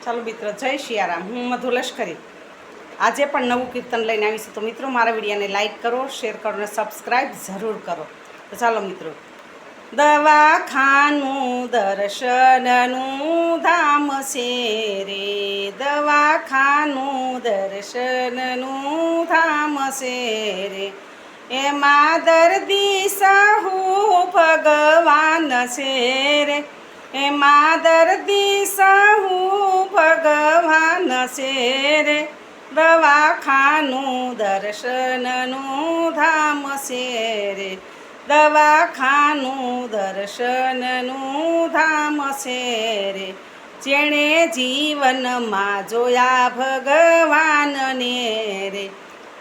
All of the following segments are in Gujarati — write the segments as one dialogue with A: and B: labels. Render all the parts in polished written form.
A: ચાલો મિત્રો, જય સિયારામ. હું મધુ લશ્કરી આજે પણ નવું કીર્તન લઈને આવીશું. તો મિત્રો, મારા વિડીયોને લાઈક કરો, શેર કરો અને સબસ્ક્રાઈબ જરૂર કરો. તો ચાલો મિત્રો, દવાખાનું દર્શનનું ધામ છે રે, દવાખાનું દર્શનનું ધામ છે રે, એમાં દર્દી સહુ ભગવાન છે રે, એમાં દર્દી સહુ ભગવાન છે રે, દવાખાનું દર્શનનું ધામ છે રે, દવાખાનું દર્શનનું ધામ છે રે, જેણે જીવનમાં જોયા ભગવાનને રે,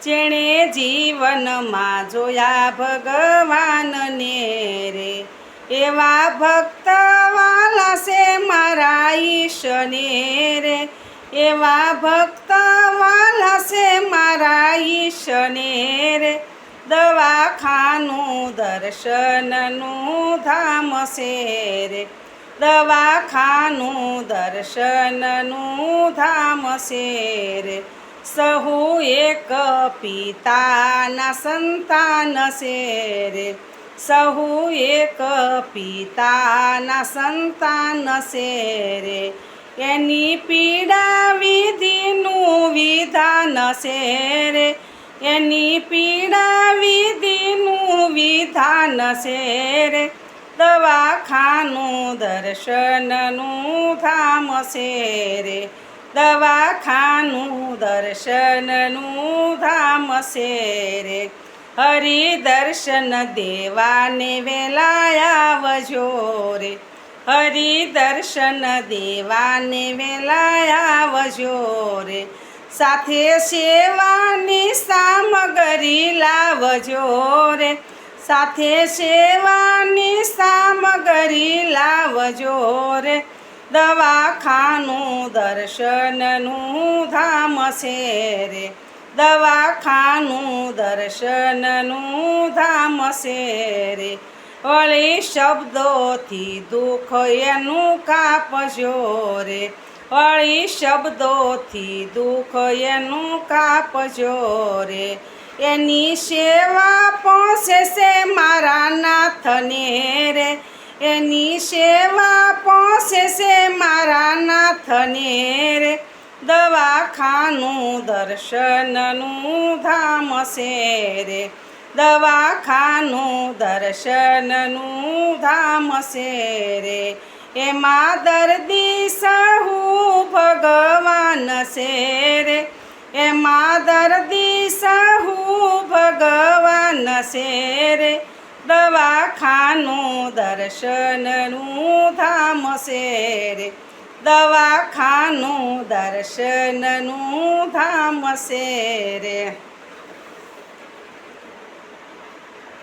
A: જેણે જીવનમાં જોયા ભગવાનને રે, એવા ભક્ત વાલા છે મારા ઈશને રે, એવા ભક્ત વાલા છે મારા ઈશને રે, દવાખાનું દર્શનનું ધામ છે રે, દવાખાનું દર્શનનું ધામ છે રે, સહુ એક પિતાના સંતાન છે રે, સહુ એક પિતાના સંતાન છે રે, એની પીડા વિધિનું વિધાન છે રે, એની પીડા વિધિનું વિધાન છે રે, દવાખાનું દર્શનનું ધામ છે રે, દવાખાનું દર્શનનું ધામ છે રે, હરિ દર્શન દેવાને વેલા આવજો રે, હરિ દર્શન દેવાને વેલા આવજો રે, સાથે સેવાની સામગ્રી લાવજો રે, સાથે સેવાની સામગ્રી લાવજો રે, દવાખાનું દર્શનનું ધામ છે રે, દવાખાનું દર્શનનું ધામ છે રે, વળી શબ્દોથી દુઃખ એનું કાપજો રે, વળી શબ્દોથી દુઃખ એનું કાપજો રે, એની સેવા પહોંચે છે મારા નાથને રે, એની સેવા પહોંચે છે મારા નાથને રે, દવાખાનું દર્શનનું ધામ છે રે, દવાખાનું દર્શનનું ધામ છે રે, એમાં દર્દી સહુ ભગવાન છે રે, એમાં દર્દી સહુ ભગવાન છે રે, દવાખાનું દર્શનનું ધામ છે રે, દવાખાનું દર્શનનું ધામ છે રે.